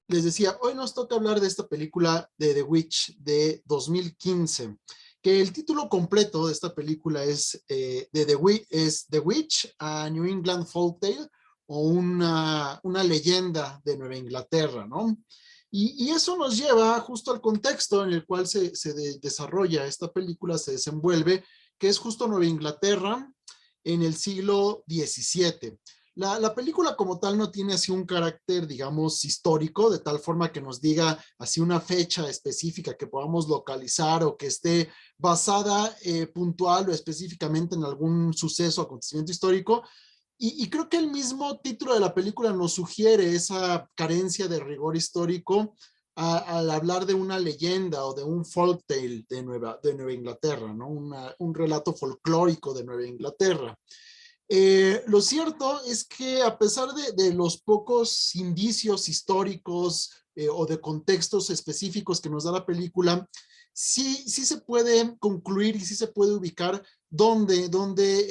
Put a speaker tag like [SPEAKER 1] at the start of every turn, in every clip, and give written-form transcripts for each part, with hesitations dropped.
[SPEAKER 1] les decía, hoy nos toca hablar de esta película de The Witch de 2015, que el título completo de esta película es, The Witch, a New England Folk Tale, o una leyenda de Nueva Inglaterra, ¿no? Y eso nos lleva justo al contexto en el cual se desarrolla esta película, se desenvuelve, que es justo Nueva Inglaterra en el siglo XVII. La película como tal no tiene así un carácter, digamos, histórico, de tal forma que nos diga así una fecha específica que podamos localizar o que esté basada puntual o específicamente en algún suceso o acontecimiento histórico. Y creo que el mismo título de la película nos sugiere esa carencia de rigor histórico al hablar de una leyenda o de un folk tale de Nueva Inglaterra, ¿no? Un relato folclórico de Nueva Inglaterra. Lo cierto es que a pesar de los pocos indicios históricos o de contextos específicos que nos da la película, sí se puede concluir y sí se puede ubicar dónde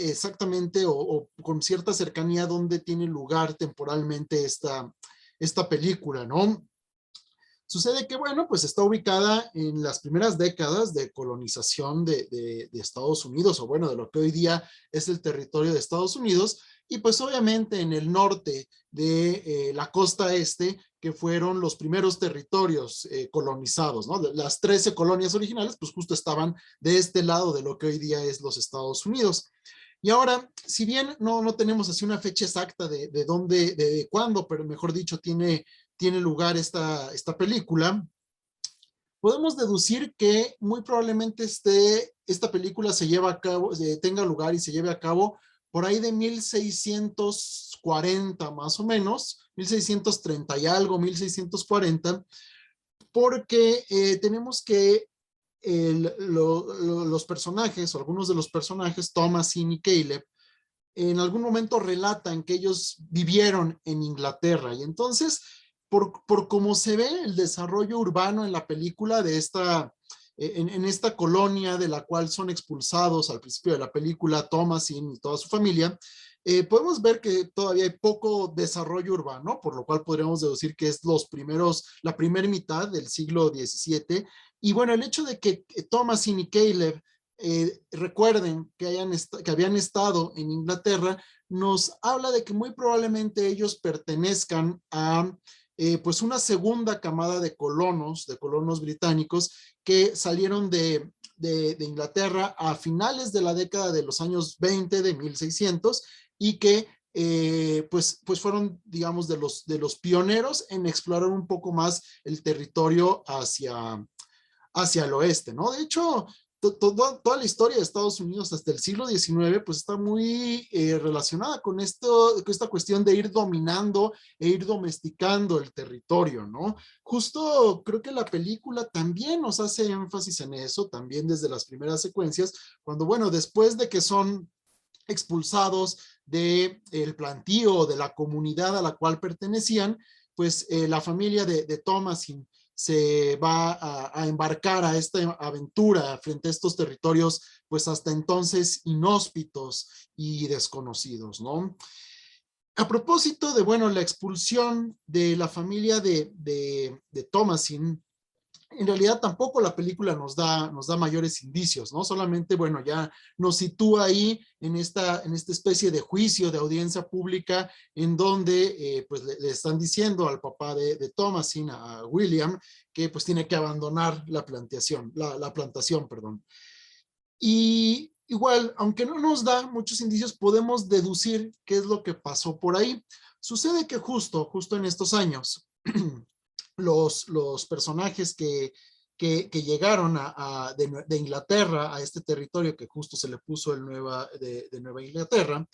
[SPEAKER 1] exactamente o con cierta cercanía dónde tiene lugar temporalmente esta película, ¿no? Sucede que, bueno, pues está ubicada en las primeras décadas de colonización de Estados Unidos, o bueno, de lo que hoy día es el territorio de Estados Unidos, y pues obviamente en el norte de la costa este, que fueron los primeros territorios colonizados, ¿no? Las 13 colonias originales, pues justo estaban de este lado de lo que hoy día es los Estados Unidos. Y ahora, si bien no tenemos así una fecha exacta de dónde, de cuándo, pero mejor dicho, tiene lugar esta película, podemos deducir que muy probablemente esta película se lleva a cabo, tenga lugar y se lleve a cabo por ahí de 1640 más o menos, 1630 y algo, 1640, porque tenemos que los personajes, o algunos de los personajes, Thomasin y Caleb, en algún momento relatan que ellos vivieron en Inglaterra y entonces por cómo se ve el desarrollo urbano en la película de en esta colonia de la cual son expulsados al principio de la película Thomasin y toda su familia, podemos ver que todavía hay poco desarrollo urbano, por lo cual podríamos deducir que es la primera mitad del siglo XVII. Y bueno, el hecho de que Thomasin y Caleb recuerden que habían estado en Inglaterra, nos habla de que muy probablemente ellos pertenezcan a pues una segunda camada de colonos británicos que salieron de Inglaterra a finales de la década de los años 20 de 1600 y que pues fueron, digamos, de los pioneros en explorar un poco más el territorio hacia el oeste, ¿no? De hecho, toda la historia de Estados Unidos hasta el siglo XIX pues está muy relacionada con esta cuestión de ir dominando e ir domesticando el territorio, ¿no? Justo creo que la película también nos hace énfasis en eso, también desde las primeras secuencias, cuando, bueno, después de que son expulsados del plantío, de la comunidad a la cual pertenecían, pues la familia de Thomas se va a embarcar a esta aventura frente a estos territorios, pues hasta entonces inhóspitos y desconocidos, ¿no? A propósito de, bueno, la expulsión de la familia de Thomasin, en realidad tampoco la película nos da mayores indicios, ¿no? Solamente, bueno, ya nos sitúa ahí en esta especie de juicio de audiencia pública en donde pues le están diciendo al papá de Thomasin, a William, que pues tiene que abandonar la plantación, perdón. Y igual, aunque no nos da muchos indicios, podemos deducir qué es lo que pasó por ahí. Sucede que justo en estos años, los personajes que llegaron de Inglaterra a este territorio que justo se le puso de Nueva Inglaterra,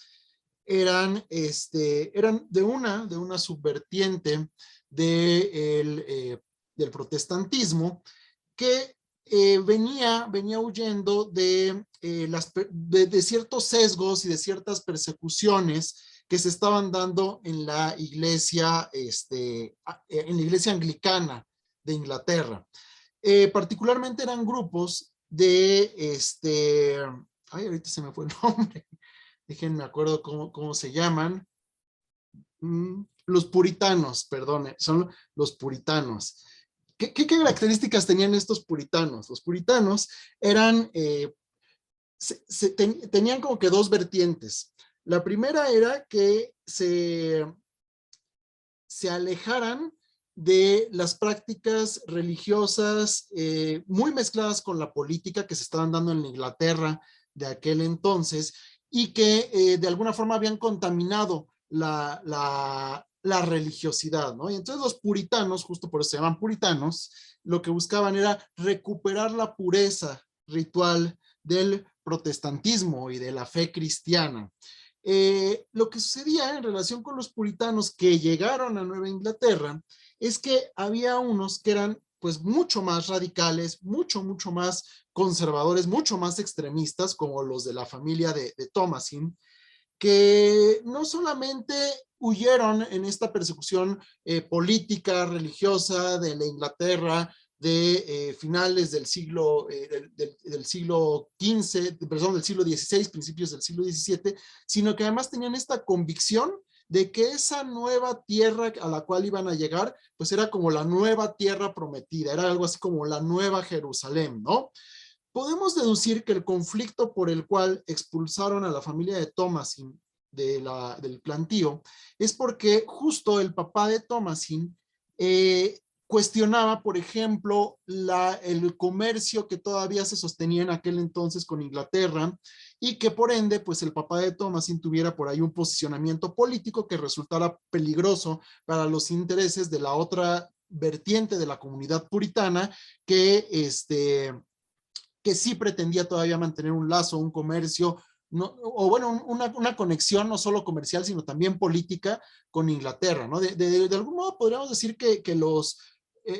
[SPEAKER 1] eran de una subvertiente del protestantismo que venía huyendo de ciertos sesgos y de ciertas persecuciones que se estaban dando en la iglesia anglicana de Inglaterra. Particularmente eran grupos ay, ahorita se me fue el nombre, déjenme acuerdo cómo se llaman. Los puritanos, perdone, son los puritanos. ¿Qué características tenían estos puritanos? Los puritanos eran, tenían como que dos vertientes. La primera era que se alejaran de las prácticas religiosas muy mezcladas con la política que se estaban dando en la Inglaterra de aquel entonces y que de alguna forma habían contaminado la religiosidad, ¿no? Y entonces los puritanos, justo por eso se llaman puritanos, lo que buscaban era recuperar la pureza ritual del protestantismo y de la fe cristiana. Lo que sucedía en relación con los puritanos que llegaron a Nueva Inglaterra es que había unos que eran pues mucho más radicales, mucho más conservadores, mucho más extremistas, como los de la familia de Thomasin, que no solamente huyeron en esta persecución política, religiosa de la Inglaterra de finales del siglo, del siglo XV, perdón, del siglo XVI, principios del siglo XVII, sino que además tenían esta convicción de que esa nueva tierra a la cual iban a llegar, pues era como la nueva tierra prometida, era algo así como la nueva Jerusalén, ¿no? Podemos deducir que el conflicto por el cual expulsaron a la familia de Thomasin del plantío es porque justo el papá de Thomasin cuestionaba, por ejemplo, el comercio que todavía se sostenía en aquel entonces con Inglaterra y que por ende, pues el papá de Thomasin tuviera por ahí un posicionamiento político que resultara peligroso para los intereses de la otra vertiente de la comunidad puritana que sí pretendía todavía mantener un lazo, un comercio, no, o bueno, una conexión no solo comercial, sino también política con Inglaterra, ¿no? De algún modo podríamos decir que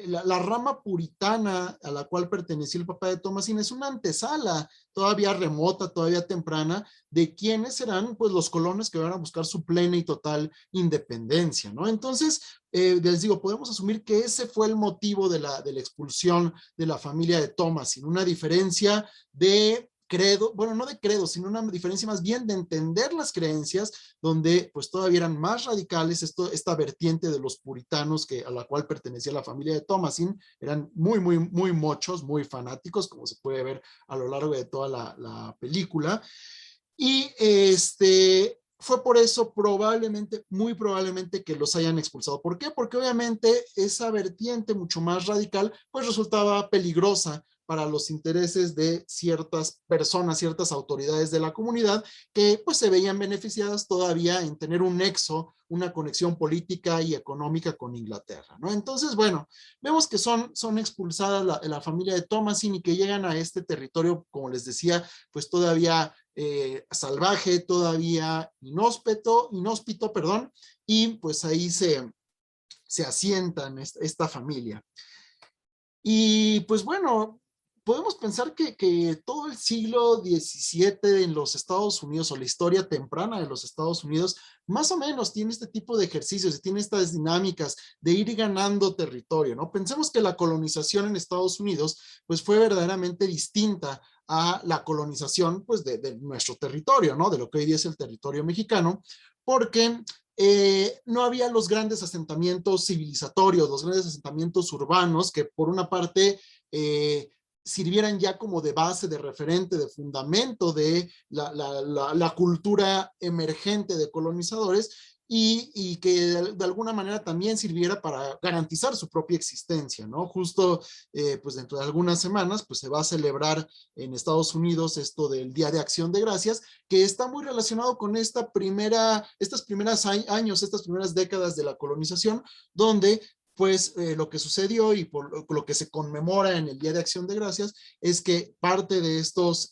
[SPEAKER 1] la rama puritana a la cual pertenecía el papá de Thomasin es una antesala todavía remota, todavía temprana, de quiénes serán pues los colonos que van a buscar su plena y total independencia, ¿no? Entonces, les digo, podemos asumir que ese fue el motivo de la expulsión de la familia de Thomasin, una diferencia de credo, bueno, no de credo, sino una diferencia más bien de entender las creencias, donde pues todavía eran más radicales esta vertiente de los puritanos a la cual pertenecía la familia de Thomasin, eran muy mochos, muy fanáticos, como se puede ver a lo largo de toda la película. Y fue por eso probablemente, muy probablemente que los hayan expulsado. ¿Por qué? Porque obviamente esa vertiente mucho más radical pues resultaba peligrosa para los intereses de ciertas personas, ciertas autoridades de la comunidad que pues se veían beneficiadas todavía en tener un nexo, una conexión política y económica con Inglaterra, ¿no? Entonces, bueno, vemos que son expulsadas la familia de Thomasin y que llegan a este territorio, como les decía, pues todavía salvaje, todavía inhóspito, perdón, y pues ahí se asientan esta familia. Y pues bueno, podemos pensar que todo el siglo XVII en los Estados Unidos o la historia temprana de los Estados Unidos más o menos tiene este tipo de ejercicios y tiene estas dinámicas de ir ganando territorio, ¿no? Pensemos que la colonización en Estados Unidos pues fue verdaderamente distinta a la colonización pues de nuestro territorio, ¿no? De lo que hoy día es el territorio mexicano, porque no había los grandes asentamientos civilizatorios, los grandes asentamientos urbanos que por una parte sirvieran ya como de base, de referente, de fundamento de la cultura emergente de colonizadores y que de alguna manera también sirviera para garantizar su propia existencia, ¿no? Justo pues dentro de algunas semanas pues se va a celebrar en Estados Unidos esto del Día de Acción de Gracias, que está muy relacionado con estas primeras años, estas primeras décadas de la colonización, donde pues lo que sucedió y por lo que se conmemora en el Día de Acción de Gracias es que parte de estos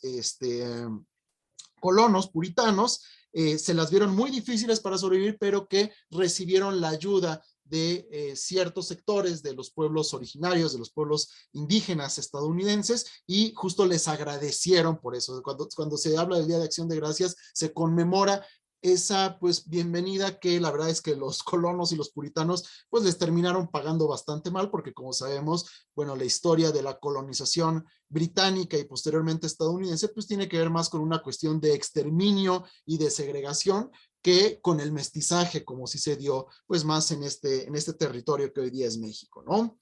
[SPEAKER 1] colonos puritanos se las vieron muy difíciles para sobrevivir, pero que recibieron la ayuda de ciertos sectores de los pueblos originarios, de los pueblos indígenas estadounidenses, y justo les agradecieron por eso. Cuando se habla del Día de Acción de Gracias, se conmemora esa pues bienvenida que la verdad es que los colonos y los puritanos pues les terminaron pagando bastante mal, porque como sabemos, bueno, la historia de la colonización británica y posteriormente estadounidense pues tiene que ver más con una cuestión de exterminio y de segregación que con el mestizaje, como sí se dio pues más en este territorio que hoy día es México, ¿no?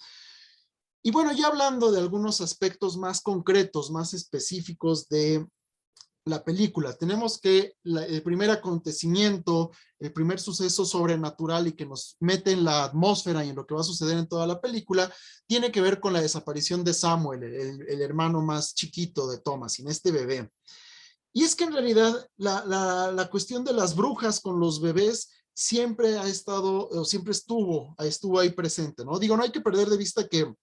[SPEAKER 1] Y bueno, ya hablando de algunos aspectos más concretos, más específicos de la película, tenemos que el primer acontecimiento, el primer suceso sobrenatural y que nos mete en la atmósfera y en lo que va a suceder en toda la película, tiene que ver con la desaparición de Samuel, el hermano más chiquito de Thomas, en este bebé. Y es que en realidad la cuestión de las brujas con los bebés siempre ha estado, o siempre estuvo ahí presente, ¿no? Digo, no hay que perder de vista que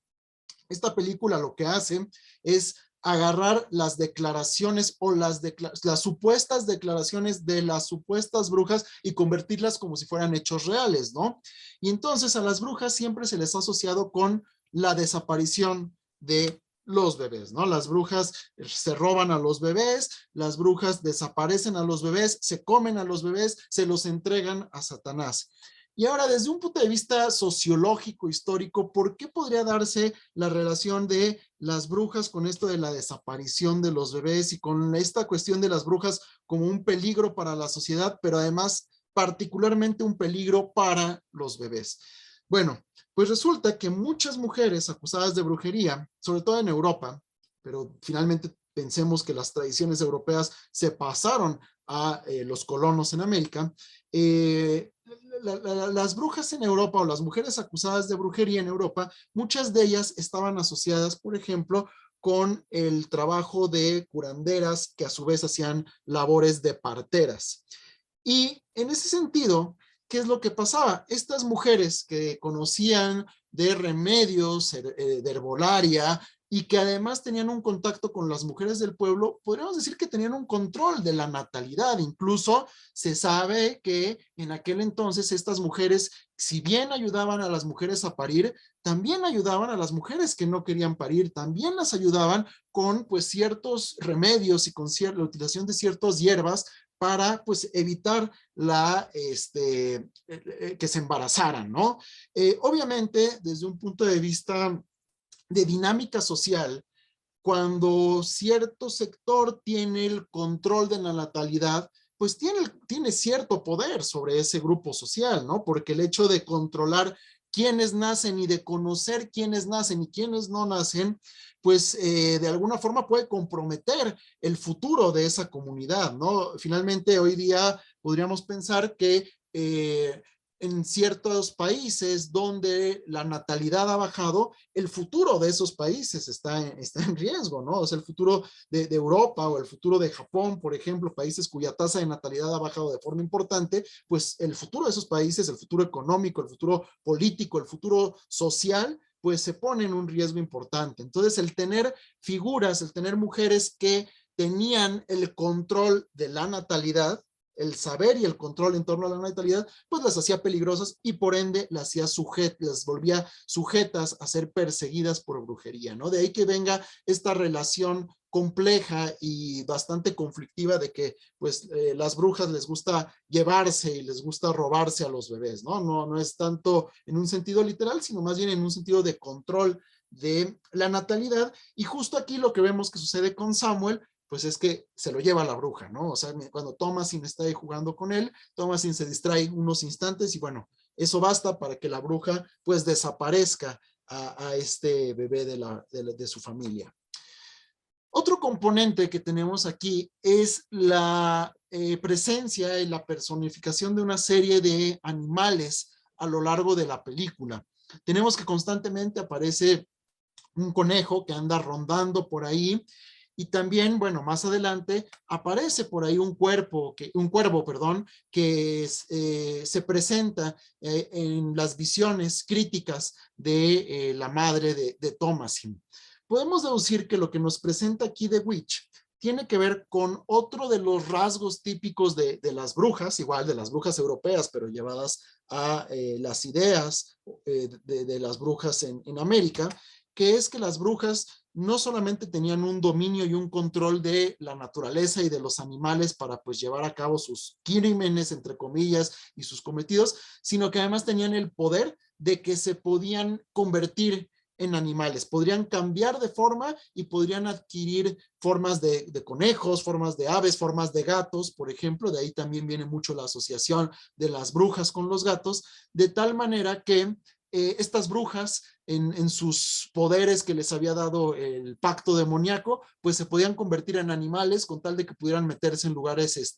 [SPEAKER 1] esta película lo que hace es agarrar las declaraciones o las supuestas declaraciones de las supuestas brujas y convertirlas como si fueran hechos reales, ¿no? Y entonces a las brujas siempre se les ha asociado con la desaparición de los bebés, ¿no? Las brujas se roban a los bebés, las brujas desaparecen a los bebés, se comen a los bebés, se los entregan a Satanás. Y ahora, desde un punto de vista sociológico, histórico, ¿por qué podría darse la relación de las brujas con esto de la desaparición de los bebés y con esta cuestión de las brujas como un peligro para la sociedad, pero además particularmente un peligro para los bebés? Bueno, pues resulta que muchas mujeres acusadas de brujería, sobre todo en Europa, pero finalmente pensemos que las tradiciones europeas se pasaron a los colonos en América, las brujas en Europa o las mujeres acusadas de brujería en Europa, muchas de ellas estaban asociadas, por ejemplo, con el trabajo de curanderas que a su vez hacían labores de parteras. Y en ese sentido, ¿qué es lo que pasaba? Estas mujeres que conocían de remedios, de herbolaria, y que además tenían un contacto con las mujeres del pueblo, podríamos decir que tenían un control de la natalidad. Incluso se sabe que en aquel entonces estas mujeres, si bien ayudaban a las mujeres a parir, también ayudaban a las mujeres que no querían parir, también las ayudaban con pues ciertos remedios y con la utilización de ciertas hierbas para pues evitar que se embarazaran, ¿no? Obviamente, desde un punto de vista de dinámica social, cuando cierto sector tiene el control de la natalidad, pues tiene cierto poder sobre ese grupo social, ¿no? Porque el hecho de controlar quiénes nacen y de conocer quiénes nacen y quiénes no nacen, pues de alguna forma puede comprometer el futuro de esa comunidad, ¿no? Finalmente, hoy día podríamos pensar que en ciertos países donde la natalidad ha bajado, el futuro de esos países está en riesgo, ¿no? O sea, el futuro de Europa o el futuro de Japón, por ejemplo, países cuya tasa de natalidad ha bajado de forma importante, pues el futuro de esos países, el futuro económico, el futuro político, el futuro social, pues se pone en un riesgo importante. Entonces, el tener figuras, el tener mujeres que tenían el control de la natalidad, el saber y el control en torno a la natalidad, pues las hacía peligrosas y por ende las volvía sujetas a ser perseguidas por brujería, ¿no? De ahí que venga esta relación compleja y bastante conflictiva de que pues las brujas les gusta llevarse y les gusta robarse a los bebés, ¿no? No es tanto en un sentido literal, sino más bien en un sentido de control de la natalidad. Y justo aquí lo que vemos que sucede con Samuel, pues es que se lo lleva la bruja, ¿no? O sea, cuando Thomasin está ahí jugando con él, Thomasin se distrae unos instantes y bueno, eso basta para que la bruja pues desaparezca a este bebé de su familia. Otro componente que tenemos aquí es la presencia y la personificación de una serie de animales a lo largo de la película. Tenemos que constantemente aparece un conejo que anda rondando por ahí y también, bueno, más adelante aparece por ahí un cuervo, perdón, que se presenta en las visiones críticas de la madre de Thomasin. Podemos deducir que lo que nos presenta aquí The Witch tiene que ver con otro de los rasgos típicos de las brujas, igual de las brujas europeas, pero llevadas a las ideas de las brujas en América, que es que las brujas no solamente tenían un dominio y un control de la naturaleza y de los animales para pues llevar a cabo sus crímenes, entre comillas, y sus cometidos, sino que además tenían el poder de que se podían convertir en animales. Podrían cambiar de forma y podrían adquirir formas de conejos, formas de aves, formas de gatos, por ejemplo. De ahí también viene mucho la asociación de las brujas con los gatos, de tal manera que estas brujas en sus poderes que les había dado el pacto demoníaco, pues se podían convertir en animales con tal de que pudieran meterse en lugares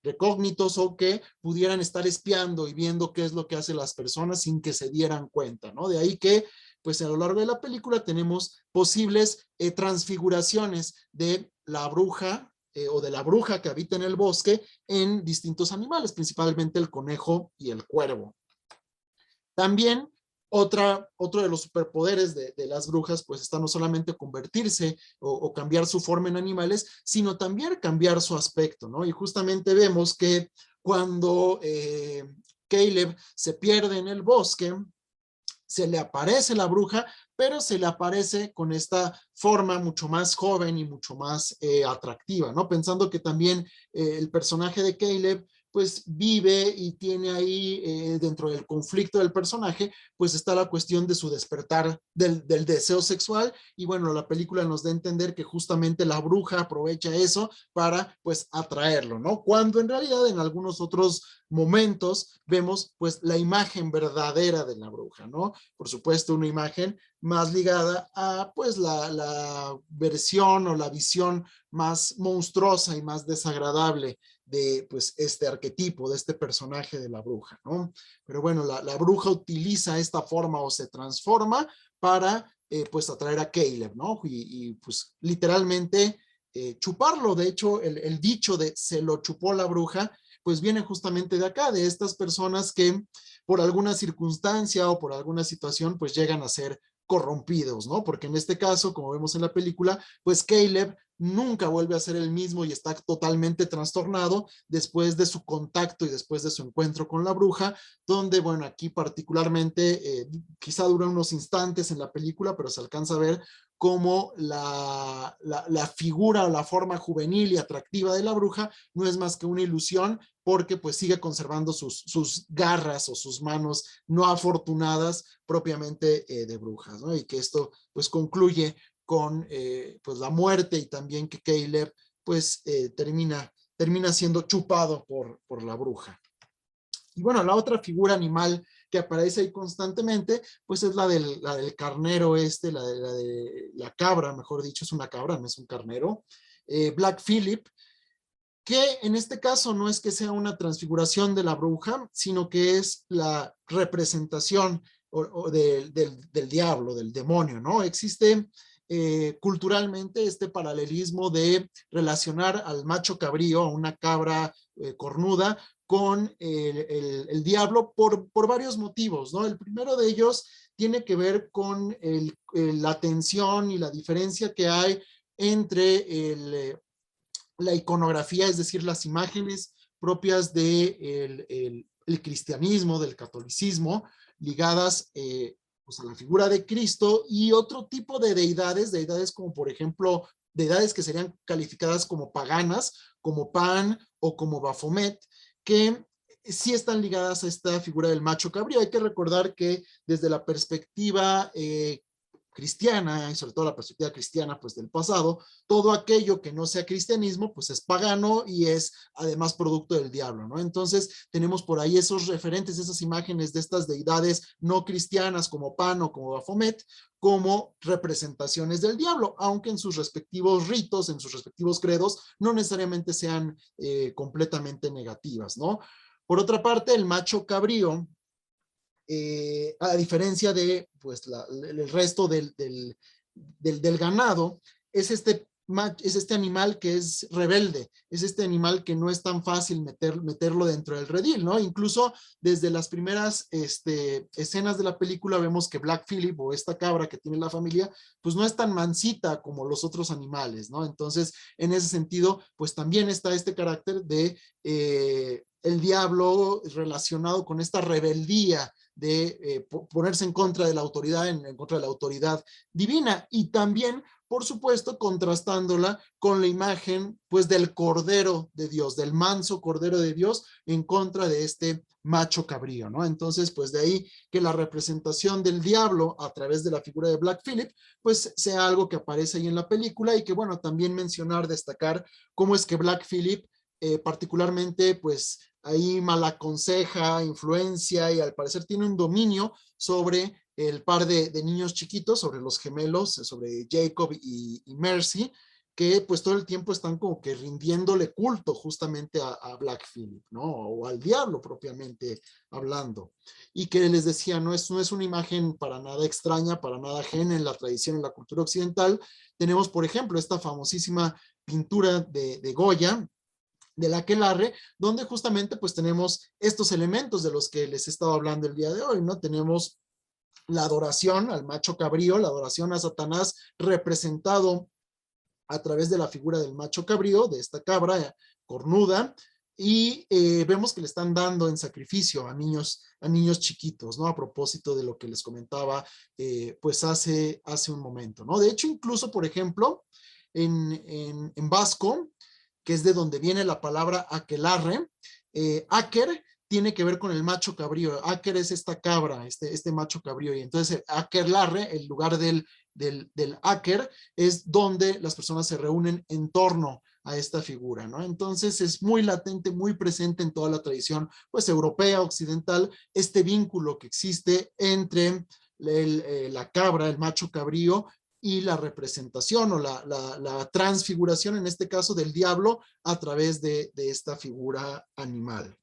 [SPEAKER 1] recógnitos o que pudieran estar espiando y viendo qué es lo que hacen las personas sin que se dieran cuenta, ¿no? De ahí que pues a lo largo de la película tenemos posibles transfiguraciones de la bruja o de la bruja que habita en el bosque en distintos animales, principalmente el conejo y el cuervo. También otro de los superpoderes de las brujas, pues está no solamente convertirse o cambiar su forma en animales, sino también cambiar su aspecto, ¿no? Y justamente vemos que cuando Caleb se pierde en el bosque, se le aparece la bruja, pero se le aparece con esta forma mucho más joven y mucho más atractiva, ¿no? Pensando que también el personaje de Caleb pues vive y tiene ahí dentro del conflicto del personaje, pues está la cuestión de su despertar del deseo sexual y bueno, la película nos da a entender que justamente la bruja aprovecha eso para pues atraerlo, ¿no? Cuando en realidad en algunos otros momentos vemos pues la imagen verdadera de la bruja, ¿no? Por supuesto una imagen más ligada a pues la versión o la visión más monstruosa y más desagradable de pues este arquetipo, de este personaje de la bruja, ¿no? Pero bueno, la bruja utiliza esta forma o se transforma para pues atraer a Caleb, ¿no? Y pues literalmente chuparlo. De hecho, el dicho de se lo chupó la bruja, pues viene justamente de acá, de estas personas que por alguna circunstancia o por alguna situación, pues llegan a ser corrompidos, ¿no? Porque en este caso, como vemos en la película, pues Caleb nunca vuelve a ser el mismo y está totalmente trastornado después de su contacto y después de su encuentro con la bruja, donde, bueno, aquí particularmente, quizá dura unos instantes en la película, pero se alcanza a ver cómo la figura o la forma juvenil y atractiva de la bruja no es más que una ilusión porque pues sigue conservando sus garras o sus manos no afortunadas propiamente de brujas, ¿no? Y que esto pues concluye con pues la muerte y también que Caleb pues termina siendo chupado por la bruja. Y bueno, la otra figura animal que aparece ahí constantemente, pues es la del carnero la cabra, mejor dicho, es una cabra, no es un carnero, Black Phillip, que en este caso no es que sea una transfiguración de la bruja, sino que es la representación del diablo, del demonio, ¿no? Existe culturalmente este paralelismo de relacionar al macho cabrío, a una cabra cornuda, con el diablo por varios motivos, ¿no? El primero de ellos tiene que ver con la tensión y la diferencia que hay entre la iconografía, es decir, las imágenes propias del el cristianismo, del catolicismo, ligadas pues a la figura de Cristo y otro tipo de deidades como por ejemplo, deidades que serían calificadas como paganas, como Pan o como Baphomet, que sí están ligadas a esta figura del macho cabrío. Hay que recordar que desde la perspectiva cristiana y sobre todo la perspectiva cristiana pues del pasado, todo aquello que no sea cristianismo pues es pagano y es además producto del diablo, ¿no? Entonces tenemos por ahí esos referentes, esas imágenes de estas deidades no cristianas como Pan o como Baphomet como representaciones del diablo, aunque en sus respectivos ritos, en sus respectivos credos, no necesariamente sean completamente negativas, ¿no? Por otra parte, el macho cabrío, a diferencia de pues, el resto del ganado, es este animal que es rebelde, es este animal que no es tan fácil meterlo dentro del redil, ¿no? Incluso desde las primeras escenas de la película vemos que Black Phillip o esta cabra que tiene la familia, pues no es tan mansita como los otros animales, ¿no? Entonces, en ese sentido, pues también está este carácter de el diablo relacionado con esta rebeldía de ponerse en contra de la autoridad, en contra de la autoridad divina, y también, por supuesto, contrastándola con la imagen, pues, del Cordero de Dios, del manso Cordero de Dios, en contra de este macho cabrío, ¿no? Entonces, pues de ahí que la representación del diablo a través de la figura de Black Phillip, pues sea algo que aparece ahí en la película, y que, bueno, también mencionar, destacar cómo es que Black Phillip, particularmente, pues ahí mal aconseja, influencia, y al parecer tiene un dominio sobre el par de niños chiquitos, sobre los gemelos, sobre Jacob y Mercy, que pues todo el tiempo están como que rindiéndole culto justamente a Black Phillip, ¿no? O al diablo propiamente hablando. Y que les decía, no es una imagen para nada extraña, para nada ajena en la tradición, en la cultura occidental. Tenemos, por ejemplo, esta famosísima pintura de Goya, del aquelarre, donde justamente pues tenemos estos elementos de los que les he estado hablando el día de hoy, ¿no? Tenemos la adoración al macho cabrío, la adoración a Satanás representado a través de la figura del macho cabrío, de esta cabra cornuda, y vemos que le están dando en sacrificio a niños chiquitos, ¿no? A propósito de lo que les comentaba, pues hace un momento, ¿no? De hecho, incluso, por ejemplo, en vasco, que es de donde viene la palabra aquelarre, áquer tiene que ver con el macho cabrío. Áquer es esta cabra, este macho cabrío, y entonces aquelarre, el lugar del áquer, es donde las personas se reúnen en torno a esta figura, ¿no? Entonces es muy latente, muy presente en toda la tradición, pues, europea, occidental, este vínculo que existe entre la cabra, el macho cabrío, y la representación o la transfiguración, en este caso, del diablo a través de esta figura animal.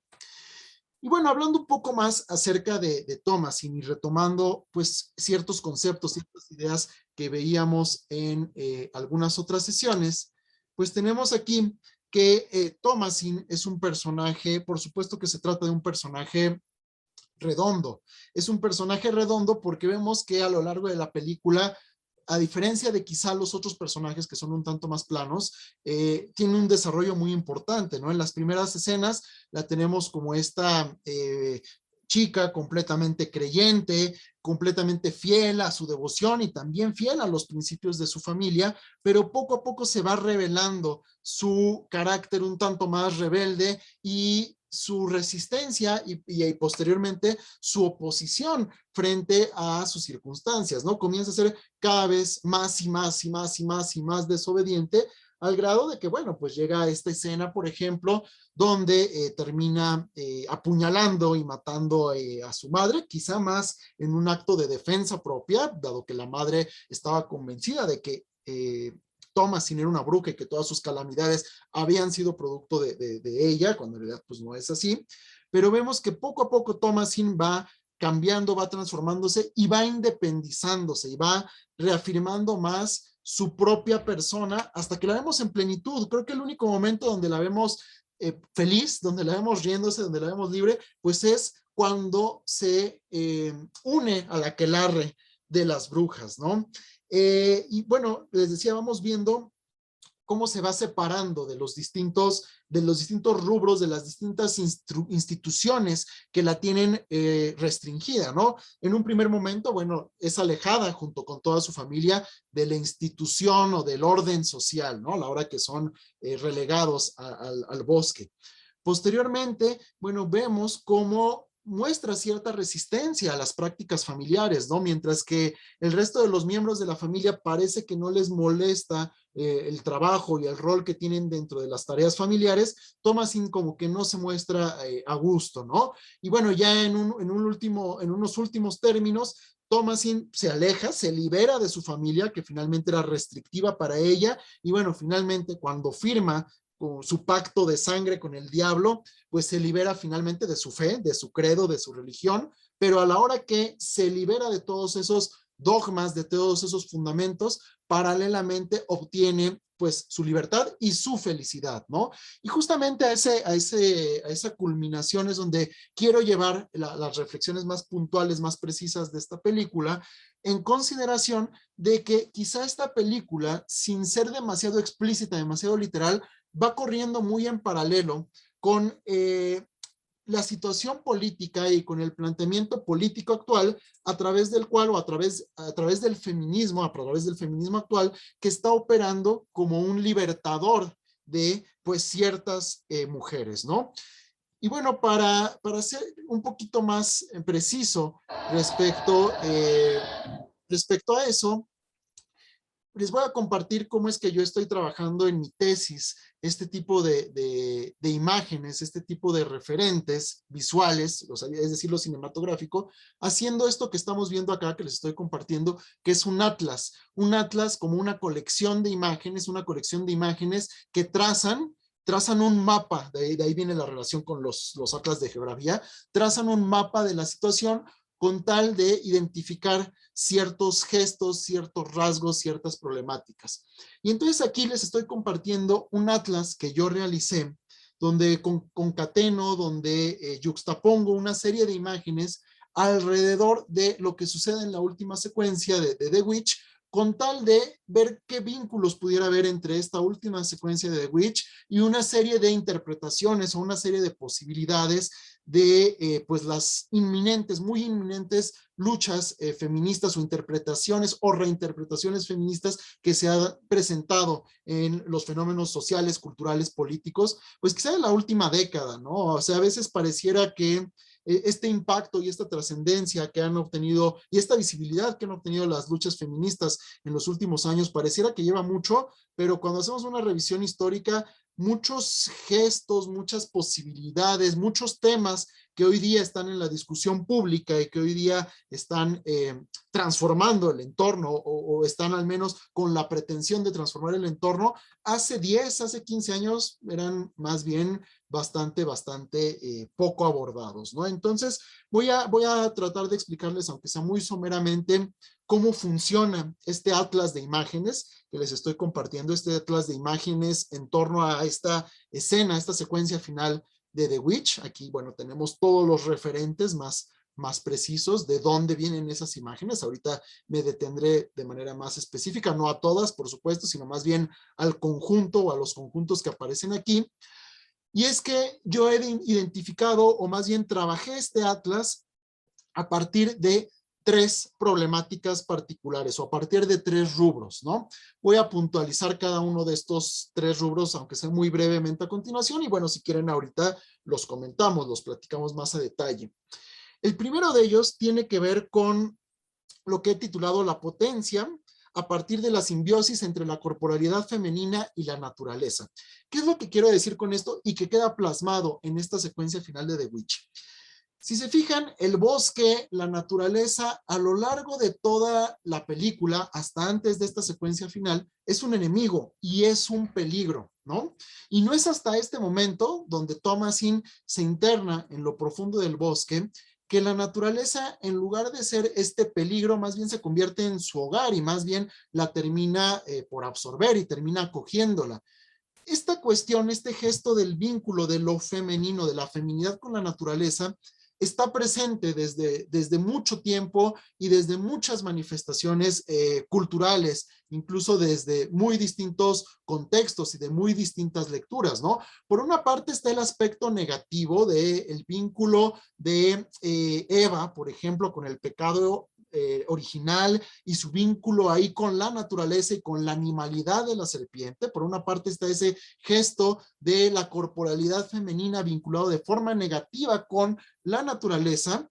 [SPEAKER 1] Y bueno, hablando un poco más acerca de Thomasin y retomando pues ciertos conceptos, ciertas ideas que veíamos en algunas otras sesiones, pues tenemos aquí que Thomasin es un personaje, por supuesto que se trata de un personaje redondo. Es un personaje redondo porque vemos que a lo largo de la película, a diferencia de quizá los otros personajes que son un tanto más planos, tiene un desarrollo muy importante, ¿no? En las primeras escenas la tenemos como esta chica completamente creyente, completamente fiel a su devoción y también fiel a los principios de su familia, pero poco a poco se va revelando su carácter un tanto más rebelde y su resistencia y posteriormente su oposición frente a sus circunstancias, ¿no? Comienza a ser cada vez más y más y más y más y más desobediente, al grado de que, bueno, pues llega a esta escena, por ejemplo, donde termina apuñalando y matando a su madre, quizá más en un acto de defensa propia, dado que la madre estaba convencida de que Thomasin era una bruja y que todas sus calamidades habían sido producto de ella, cuando en realidad pues no es así. Pero vemos que poco a poco Thomasin va cambiando, va transformándose y va independizándose y va reafirmando más su propia persona hasta que la vemos en plenitud. Creo que el único momento donde la vemos feliz, donde la vemos riéndose, donde la vemos libre, pues es cuando se une a la aquelarre de las brujas, ¿no? Y bueno, les decía, vamos viendo cómo se va separando de los distintos rubros, de las distintas instituciones que la tienen restringida, ¿no? En un primer momento, bueno, es alejada junto con toda su familia de la institución o del orden social, ¿no? A la hora que son relegados al bosque. Posteriormente, bueno, vemos cómo muestra cierta resistencia a las prácticas familiares, ¿no? Mientras que el resto de los miembros de la familia parece que no les molesta el trabajo y el rol que tienen dentro de las tareas familiares, Thomasin como que no se muestra a gusto, ¿no? Y bueno, ya en unos últimos términos, Thomasin se aleja, se libera de su familia, que finalmente era restrictiva para ella, y bueno, finalmente cuando firma con su pacto de sangre con el diablo, pues se libera finalmente de su fe, de su credo, de su religión, pero a la hora que se libera de todos esos dogmas, de todos esos fundamentos, paralelamente obtiene pues su libertad y su felicidad, ¿no? Y justamente a esa culminación es donde quiero llevar las reflexiones más puntuales, más precisas de esta película, en consideración de que quizá esta película, sin ser demasiado explícita, demasiado literal, va corriendo muy en paralelo con la situación política y con el planteamiento político actual a través del cual, o a través del feminismo, a través del feminismo actual, que está operando como un libertador de pues ciertas mujeres, ¿no? Y bueno, para ser un poquito más preciso respecto a eso, les voy a compartir cómo es que yo estoy trabajando en mi tesis, este tipo de imágenes, este tipo de referentes visuales, o sea, es decir, lo cinematográfico, haciendo esto que estamos viendo acá, que les estoy compartiendo, que es un atlas como una colección de imágenes que trazan un mapa, de ahí viene la relación con los atlas de geografía, trazan un mapa de la situación con tal de identificar ciertos gestos, ciertos rasgos, ciertas problemáticas. Y entonces aquí les estoy compartiendo un atlas que yo realicé, donde concateno, donde yuxtapongo una serie de imágenes alrededor de lo que sucede en la última secuencia de The Witch, con tal de ver qué vínculos pudiera haber entre esta última secuencia de The Witch y una serie de interpretaciones o una serie de posibilidades de pues las muy inminentes luchas feministas o interpretaciones o reinterpretaciones feministas que se han presentado en los fenómenos sociales, culturales, políticos, pues quizá en la última década, ¿no? O sea, a veces pareciera que este impacto y esta trascendencia que han obtenido y esta visibilidad que han obtenido las luchas feministas en los últimos años pareciera que lleva mucho, pero cuando hacemos una revisión histórica, muchos gestos, muchas posibilidades, muchos temas que hoy día están en la discusión pública y que hoy día están transformando el entorno o están al menos con la pretensión de transformar el entorno, hace 10, hace 15 años eran más bien bastante poco abordados, ¿no? Entonces voy a tratar de explicarles, aunque sea muy someramente, cómo funciona este atlas de imágenes que les estoy compartiendo, este atlas de imágenes en torno a esta escena, esta secuencia final de The Witch. Aquí, bueno, tenemos todos los referentes más precisos de dónde vienen esas imágenes. Ahorita me detendré de manera más específica, no a todas, por supuesto, sino más bien al conjunto o a los conjuntos que aparecen aquí. Y es que yo he identificado, o más bien trabajé este atlas a partir de 3 problemáticas particulares o a partir de 3 rubros, ¿no? Voy a puntualizar cada uno de estos 3 rubros, aunque sea muy brevemente a continuación, y bueno, si quieren ahorita los comentamos, los platicamos más a detalle. El primero de ellos tiene que ver con lo que he titulado la potencia a partir de la simbiosis entre la corporalidad femenina y la naturaleza. ¿Qué es lo que quiero decir con esto y que queda plasmado en esta secuencia final de The Witch? Si se fijan, el bosque, la naturaleza, a lo largo de toda la película, hasta antes de esta secuencia final, es un enemigo y es un peligro, ¿no? Y no es hasta este momento, donde Thomasin se interna en lo profundo del bosque, que la naturaleza, en lugar de ser este peligro, más bien se convierte en su hogar y más bien la termina por absorber y termina acogiéndola. Esta cuestión, este gesto del vínculo de lo femenino, de la feminidad con la naturaleza, está presente desde mucho tiempo y desde muchas manifestaciones culturales, incluso desde muy distintos contextos y de muy distintas lecturas, ¿no? Por una parte está el aspecto negativo del vínculo de Eva, por ejemplo, con el pecado original y su vínculo ahí con la naturaleza y con la animalidad de la serpiente. Por una parte está ese gesto de la corporalidad femenina vinculado de forma negativa con la naturaleza,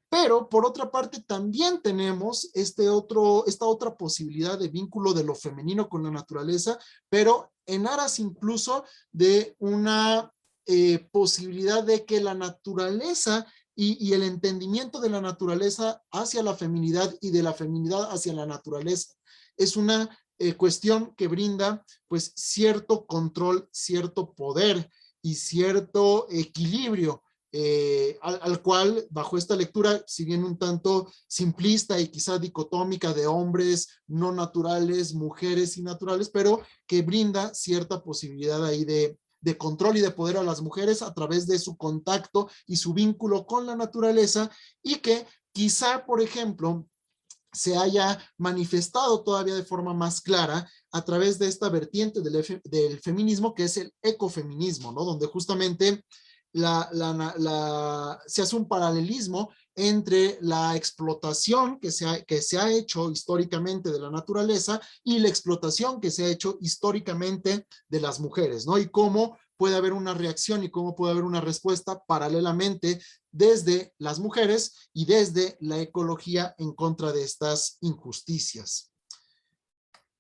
[SPEAKER 1] pero por otra parte también tenemos esta otra posibilidad de vínculo de lo femenino con la naturaleza, pero en aras incluso de una posibilidad de que la naturaleza y el entendimiento de la naturaleza hacia la feminidad y de la feminidad hacia la naturaleza es una cuestión que brinda pues cierto control, cierto poder y cierto equilibrio al cual bajo esta lectura, si bien un tanto simplista y quizá dicotómica de hombres no naturales, mujeres y naturales, pero que brinda cierta posibilidad ahí de control y de poder a las mujeres a través de su contacto y su vínculo con la naturaleza, y que quizá, por ejemplo, se haya manifestado todavía de forma más clara a través de esta vertiente del feminismo, que es el ecofeminismo, ¿no? Donde justamente se hace un paralelismo entre la explotación que se ha hecho históricamente de la naturaleza y la explotación que se ha hecho históricamente de las mujeres, ¿no? Y cómo puede haber una reacción y cómo puede haber una respuesta paralelamente desde las mujeres y desde la ecología en contra de estas injusticias.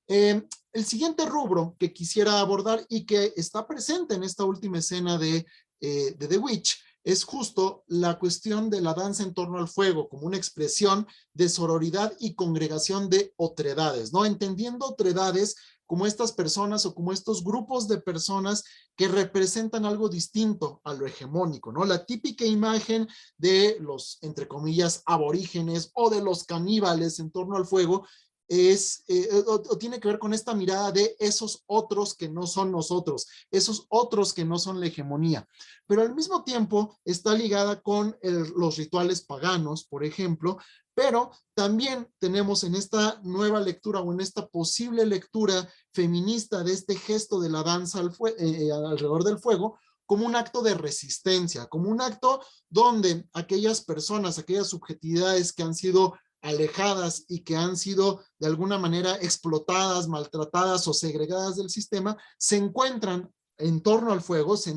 [SPEAKER 1] El siguiente rubro que quisiera abordar y que está presente en esta última escena de The Witch es justo la cuestión de la danza en torno al fuego como una expresión de sororidad y congregación de otredades, ¿no? Entendiendo otredades como estas personas o como estos grupos de personas que representan algo distinto a lo hegemónico, ¿no? La típica imagen de los, entre comillas, aborígenes o de los caníbales en torno al fuego o tiene que ver con esta mirada de esos otros que no son nosotros, esos otros que no son la hegemonía, pero al mismo tiempo está ligada con los rituales paganos, por ejemplo, pero también tenemos en esta nueva lectura o en esta posible lectura feminista de este gesto de la danza alrededor del fuego, como un acto de resistencia, como un acto donde aquellas personas, aquellas subjetividades que han sido alejadas y que han sido de alguna manera explotadas, maltratadas o segregadas del sistema, se encuentran en torno al fuego, se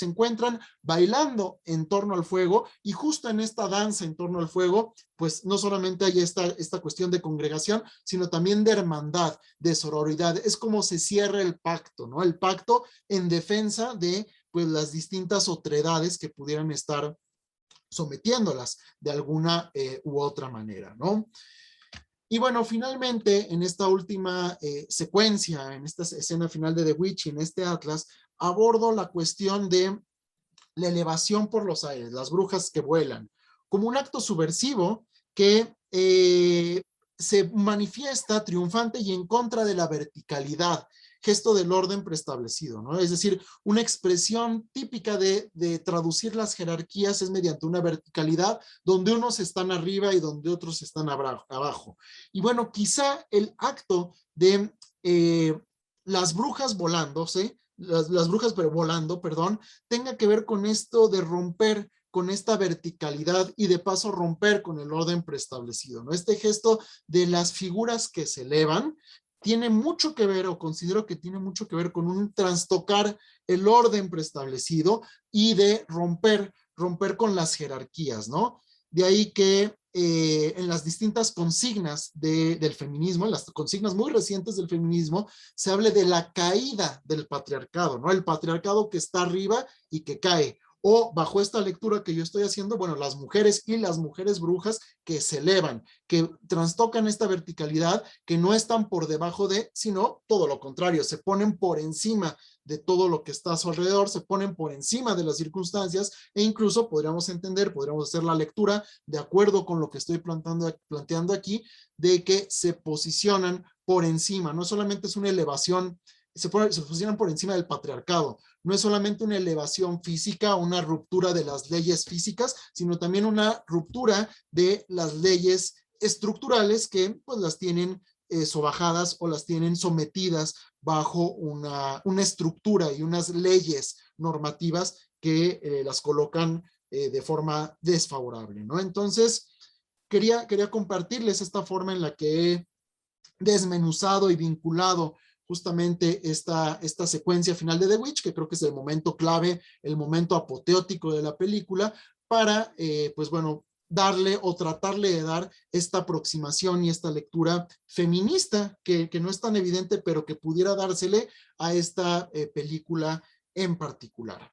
[SPEAKER 1] encuentran bailando en torno al fuego y justo en esta danza en torno al fuego, pues no solamente hay esta cuestión de congregación, sino también de hermandad, de sororidad. Es como se cierra el pacto, ¿no? El pacto en defensa de pues las distintas otredades que pudieran estar sometiéndolas de alguna u otra manera, ¿no? Y bueno, finalmente, en esta última secuencia, en esta escena final de The Witch, en este atlas, abordo la cuestión de la elevación por los aires, las brujas que vuelan, como un acto subversivo que se manifiesta triunfante y en contra de la verticalidad, gesto del orden preestablecido, ¿no? Es decir, una expresión típica de traducir las jerarquías es mediante una verticalidad donde unos están arriba y donde otros están abajo. Y bueno, quizá el acto de las brujas volando, ¿sí? Las brujas pero volando, perdón, tenga que ver con esto de romper con esta verticalidad y de paso romper con el orden preestablecido, ¿no? Este gesto de las figuras que se elevan tiene mucho que ver, o considero que tiene mucho que ver con un trastocar el orden preestablecido y de romper con las jerarquías, ¿no? De ahí que en las distintas consignas del feminismo, en las consignas muy recientes del feminismo, se hable de la caída del patriarcado, ¿no? El patriarcado que está arriba y que cae. O bajo esta lectura que yo estoy haciendo, bueno, las mujeres y las mujeres brujas que se elevan, que trastocan esta verticalidad, que no están por debajo de, sino todo lo contrario, se ponen por encima de todo lo que está a su alrededor, se ponen por encima de las circunstancias e incluso podríamos hacer la lectura de acuerdo con lo que estoy planteando aquí, de que se posicionan por encima, no solamente es una elevación, se posicionan por encima del patriarcado, no es solamente una elevación física, una ruptura de las leyes físicas, sino también una ruptura de las leyes estructurales que pues las tienen sobajadas o las tienen sometidas bajo una estructura y unas leyes normativas que las colocan de forma desfavorable, ¿no? Entonces, quería compartirles esta forma en la que he desmenuzado y vinculado justamente esta secuencia final de The Witch, que creo que es el momento clave, el momento apoteótico de la película, para, pues bueno, darle o tratarle de dar esta aproximación y esta lectura feminista, que no es tan evidente, pero que pudiera dársele a esta película en particular.